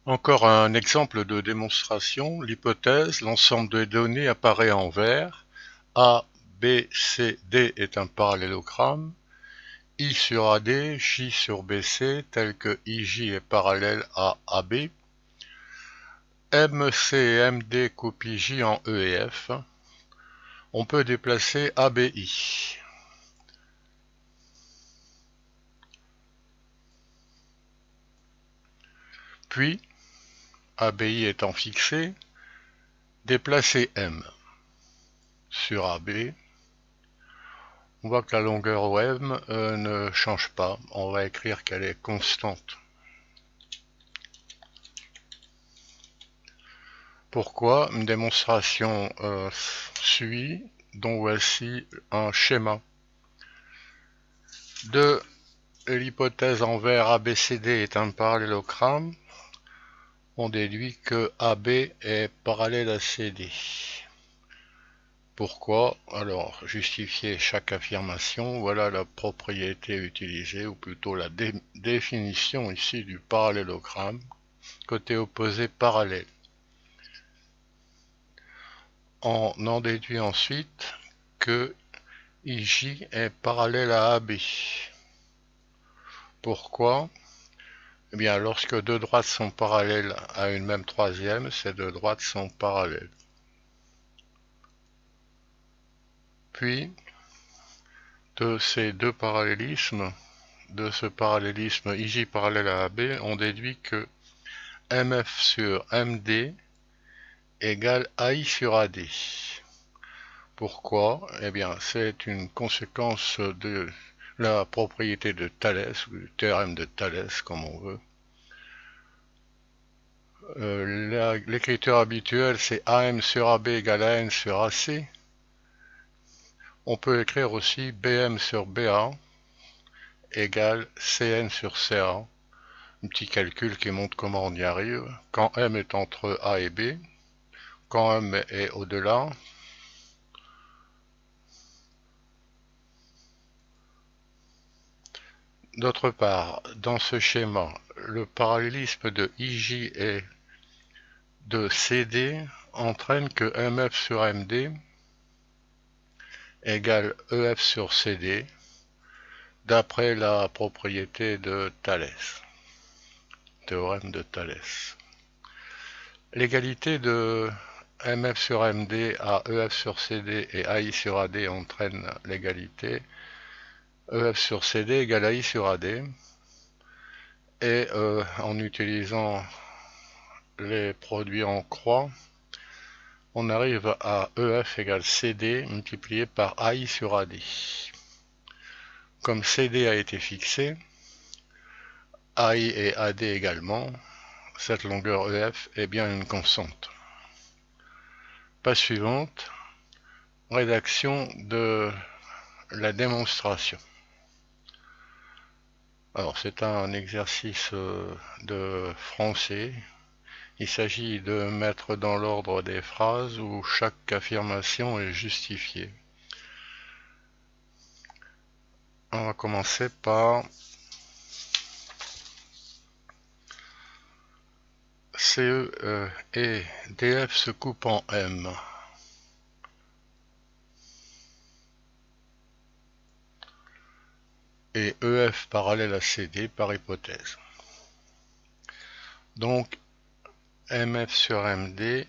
Encore un exemple de démonstration. L'hypothèse, l'ensemble des données apparaît en vert. A, B, C, D est un parallélogramme. I sur AD, J sur BC, tel que IJ est parallèle à AB. MC et MD coupent IJ en E et F. On peut déplacer ABI. Puis, ABI étant fixé, déplacer M sur AB. On voit que la longueur OM ne change pas. On va écrire qu'elle est constante. Pourquoi? Une démonstration suit, dont voici un schéma. De l'hypothèse en vert ABCD est un parallélogramme, on déduit que AB est parallèle à CD. Pourquoi? Alors, justifier chaque affirmation, voilà la propriété utilisée, ou plutôt la définition ici du parallélogramme, côté opposé parallèle. On en déduit ensuite que IJ est parallèle à AB. Pourquoi? Eh bien, lorsque deux droites sont parallèles à une même troisième, ces deux droites sont parallèles. Puis, de ces deux parallélismes, de ce parallélisme IJ parallèle à AB, on déduit que MF sur MD égale AI sur AD. Pourquoi? Eh bien, c'est une conséquence de la propriété de Thalès, ou du théorème de Thalès, comme on veut. L'écriture habituelle, c'est AM sur AB égale AN sur AC. On peut écrire aussi BM sur BA égale CN sur CA. Un petit calcul qui montre comment on y arrive. Quand M est entre A et B, quand M est au-delà, d'autre part, dans ce schéma, le parallélisme de IJ et de CD entraîne que MF sur MD égale EF sur CD, d'après la propriété de Thalès, théorème de Thalès. L'égalité de MF sur MD à EF sur CD et AI sur AD entraîne l'égalité EF sur CD égale AI sur AD. Et en utilisant les produits en croix, on arrive à EF égale CD multiplié par AI sur AD. Comme CD a été fixé, AI et AD également, cette longueur EF est bien une constante. Page suivante, rédaction de la démonstration. Alors c'est un exercice de français. Il s'agit de mettre dans l'ordre des phrases où chaque affirmation est justifiée. On va commencer par CE et DF se coupent en M. Et EF parallèle à CD par hypothèse. Donc MF sur MD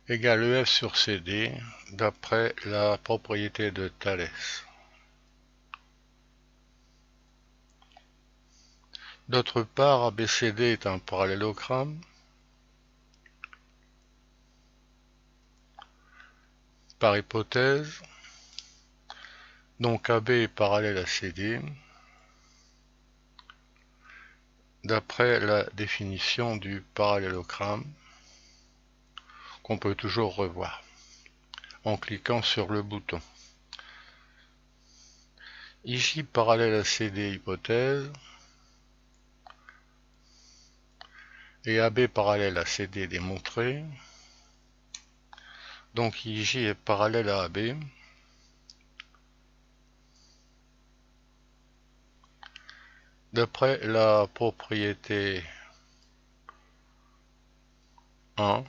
égale EF sur CD d'après la propriété de Thalès. D'autre part, ABCD est un parallélogramme. Par hypothèse, donc AB est parallèle à CD, d'après la définition du parallélogramme, qu'on peut toujours revoir en cliquant sur le bouton. IJ parallèle à CD hypothèse, et AB parallèle à CD démontré, donc IJ est parallèle à AB, D'après la propriété 1,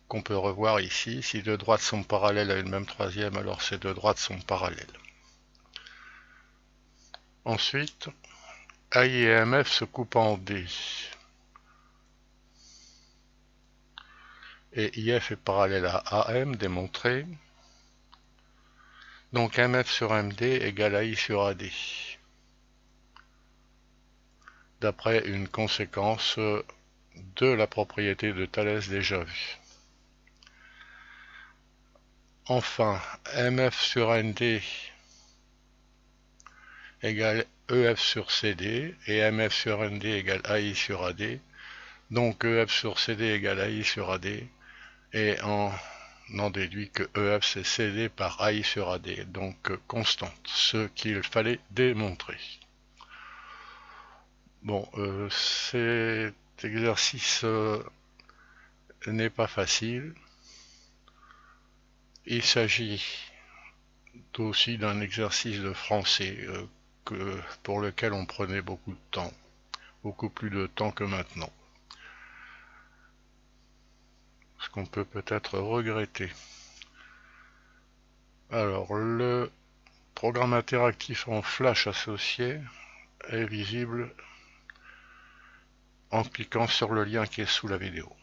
qu'on peut revoir ici, si deux droites sont parallèles à une même troisième, alors ces deux droites sont parallèles. Ensuite, AI et MF se coupent en D. Et IF est parallèle à AM, démontré. Donc MF sur MD égale AI sur AD. D'après une conséquence de la propriété de Thalès déjà vue. Enfin, MF sur ND égale EF sur CD et MF sur ND égale AI sur AD. Donc EF sur CD égale AI sur AD et on en déduit que EF c'est CD par AI sur AD, donc constante, ce qu'il fallait démontrer. Bon, cet exercice n'est pas facile. Il s'agit aussi d'un exercice de français pour lequel on prenait beaucoup de temps, beaucoup plus de temps que maintenant. Ce qu'on peut peut-être regretter. Alors, le programme interactif en flash associé est visible en cliquant sur le lien qui est sous la vidéo.